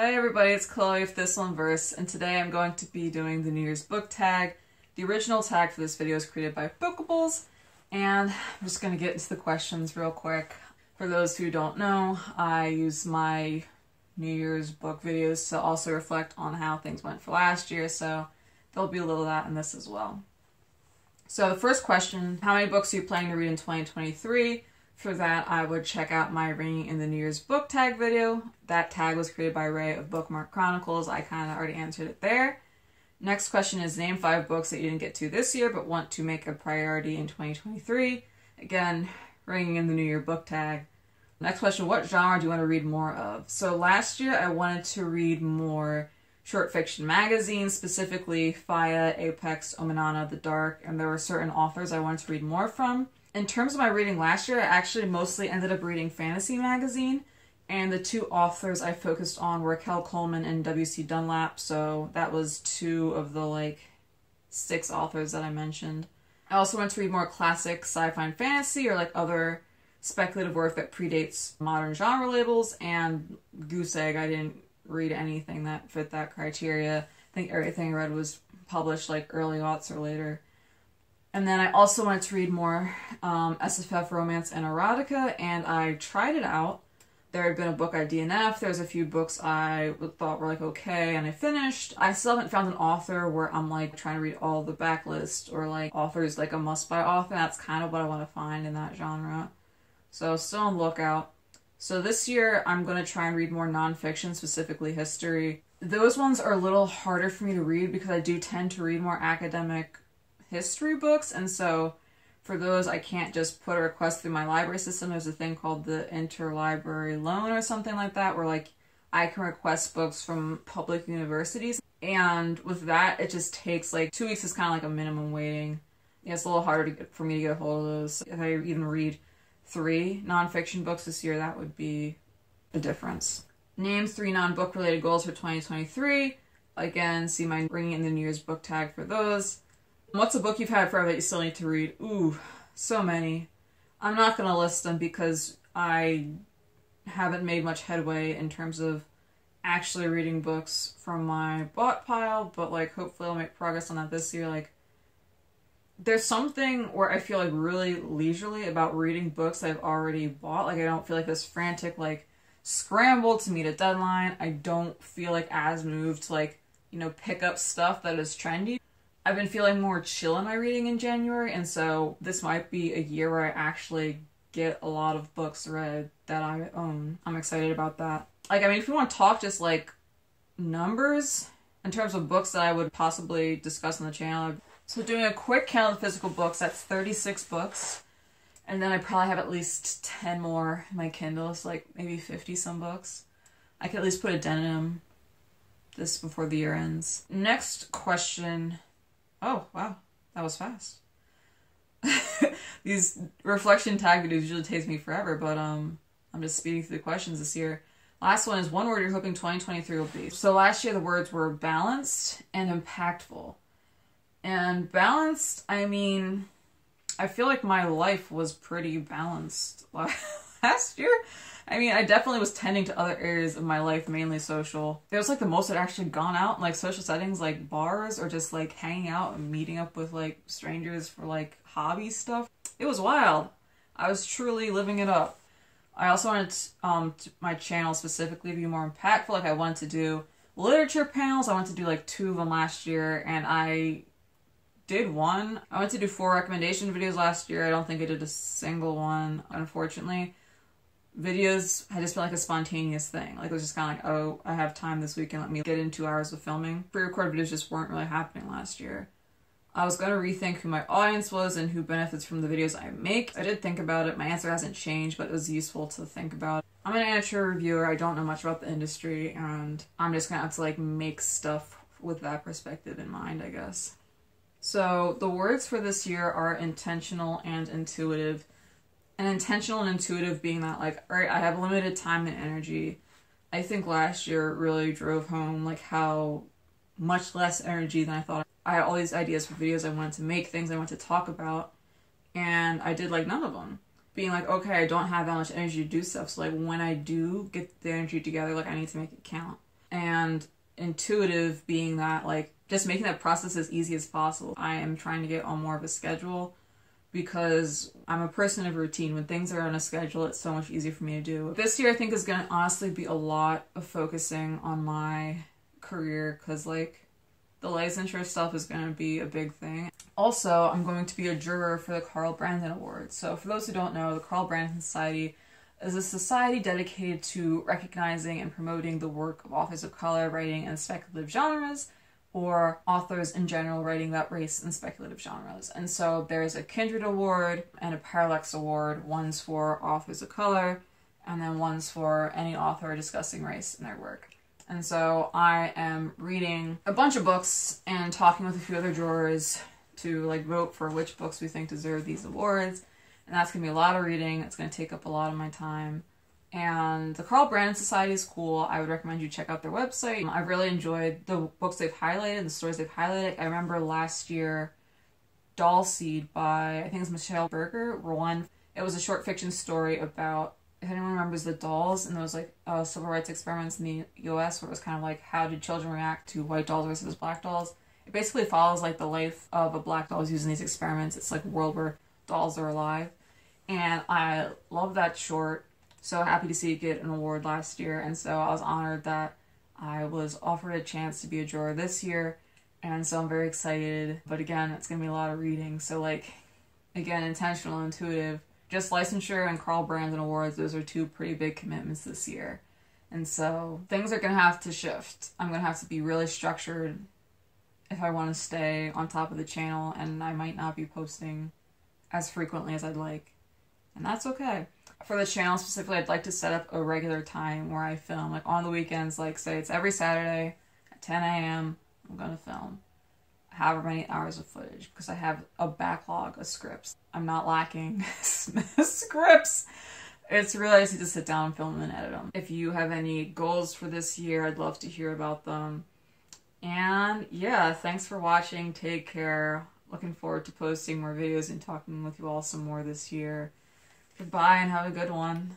Hi everybody, it's Chloe of Thistle and Verse, and today I'm going to be doing the New Year's book tag. The original tag for this video is created by Bookables, and I'm just going to get into the questions real quick. For those who don't know, I use my New Year's book videos to also reflect on how things went for last year, so there'll be a little of that in this as well. So the first question, how many books are you planning to read in 2023? For that, I would check out my Ringing in the New Year's book tag video. That tag was created by Ray of Bookmark Chronicles. I kind of already answered it there. Next question is, name 5 books that you didn't get to this year but want to make a priority in 2023. Again, Ringing in the New Year book tag. Next question, what genre do you want to read more of? So last year I wanted to read more short fiction magazines, specifically Faya, Apex, Omanana, The Dark, and there were certain authors I wanted to read more from. In terms of my reading last year, I actually mostly ended up reading Fantasy Magazine, and the 2 authors I focused on were Kel Coleman and W.C. Dunlap, so that was 2 of the 6 authors that I mentioned. I also went to read more classic sci-fi and fantasy, or other speculative work that predates modern genre labels, and Goose Egg, I didn't read anything that fit that criteria. I think everything I read was published early aughts or later. And then I also wanted to read more SFF romance and erotica, and I tried it out. There had been a book I DNF'd, there was a few books I thought were okay, and I finished. I still haven't found an author where I'm trying to read all the backlist, or authors a must-buy author. That's kind of what I want to find in that genre. So still on the lookout. So this year I'm going to try and read more nonfiction, specifically history. Those ones are a little harder for me to read because I do tend to read more academic history books, and so for those I can't just put a request through my library system. There's a thing called the interlibrary loan or something like that, where I can request books from public universities, and with that it just takes 2 weeks is kind of a minimum waiting. Yeah, it's a little harder for me to get a hold of those. If I even read 3 nonfiction books this year, that would be a difference. Name 3 non-book related goals for 2023. Again, see my Ringing in the New Year's book tag for those. What's a book you've had forever that you still need to read? Ooh, so many. I'm not going to list them because I haven't made much headway in terms of actually reading books from my bought pile, but hopefully I'll make progress on that this year. There's something where I feel really leisurely about reading books I've already bought. I don't feel this frantic scramble to meet a deadline. I don't feel as moved to pick up stuff that is trendy. I've been feeling more chill in my reading in January, and so this might be a year where I actually get a lot of books read that I own. I'm excited about that. If you want to talk just numbers in terms of books that I would possibly discuss on the channel. So doing a quick count of physical books, that's 36 books. And then I probably have at least 10 more in my Kindles, maybe 50 some books. I could at least put a dent in them this before the year ends. Next question. Oh, wow. That was fast. These reflection tag videos usually take me forever, but I'm just speeding through the questions this year. Last one is, one word you're hoping 2023 will be. So last year the words were balanced and impactful. And balanced, I feel my life was pretty balanced last year. I definitely was tending to other areas of my life, mainly social. It was the most I'd actually gone out in social settings, bars, or just hanging out and meeting up with strangers for hobby stuff. It was wild. I was truly living it up. I also wanted my channel specifically to be more impactful. I wanted to do literature panels. I wanted to do 2 of them last year, and I did 1. I went to do 4 recommendation videos last year. I don't think I did a single one, unfortunately. Videos had just been a spontaneous thing. It was just kind of oh, I have time this weekend, let me get in 2 hours of filming. Pre-recorded videos just weren't really happening last year. I was going to rethink who my audience was and who benefits from the videos I make. I did think about it. My answer hasn't changed, but it was useful to think about. I'm an amateur reviewer. I don't know much about the industry, and I'm just going to have to make stuff with that perspective in mind, I guess. So the words for this year are intentional and intuitive. And intentional and intuitive being that alright, I have limited time and energy. I think last year really drove home how much less energy than I thought. I had all these ideas for videos I wanted to make, things I wanted to talk about, and I did none of them. Being okay, I don't have that much energy to do stuff, so when I do get the energy together, I need to make it count. and intuitive being that, like, just making that process as easy as possible. I am trying to get on more of a schedule because I'm a person of routine. When things are on a schedule, it's so much easier for me to do. This year I think is going to honestly be a lot of focusing on my career because, like, the licensure stuff is going to be a big thing. Also, I'm going to be a juror for the Carl Brandon Award. So for those who don't know, the Carl Brandon Society is a society dedicated to recognizing and promoting the work of authors of color writing in speculative genres, or authors in general writing that race in speculative genres. And so there's a Kindred Award and a Parallax Award. One's for authors of color, and then one's for any author discussing race in their work. And so I am reading a bunch of books and talking with a few other jurors to, like, vote for which books we think deserve these awards. And that's going to be a lot of reading. It's going to take up a lot of my time. And the Carl Brandon Society is cool. I would recommend you check out their website. I've really enjoyed the books they've highlighted, the stories they've highlighted. I remember last year, Doll Seed by, I think it's Michelle Berger, won. It was a short fiction story about, if anyone remembers the dolls, and there was, like, civil rights experiments in the US where it was kind of like, how did children react to white dolls versus black dolls? It basically follows, like, the life of a black doll who's using these experiments. It's like a world where dolls are alive. And I love that short. So happy to see it get an award last year, and so I was honored that I was offered a chance to be a juror this year, and so I'm very excited. But again, it's going to be a lot of reading, so, like, again, intentional, intuitive. Just licensure and Carl Brandon Awards, those are two pretty big commitments this year. And so things are going to have to shift. I'm going to have to be really structured if I want to stay on top of the channel, and I might not be posting as frequently as I'd like. And that's okay. For the channel specifically, I'd like to set up a regular time where I film. Like, on the weekends, like, say it's every Saturday at 10 a.m., I'm going to film however many hours of footage because I have a backlog of scripts. I'm not lacking scripts. It's really easy to sit down and film them and edit them. If you have any goals for this year, I'd love to hear about them. And yeah, thanks for watching. Take care. Looking forward to posting more videos and talking with you all some more this year. Goodbye and have a good one.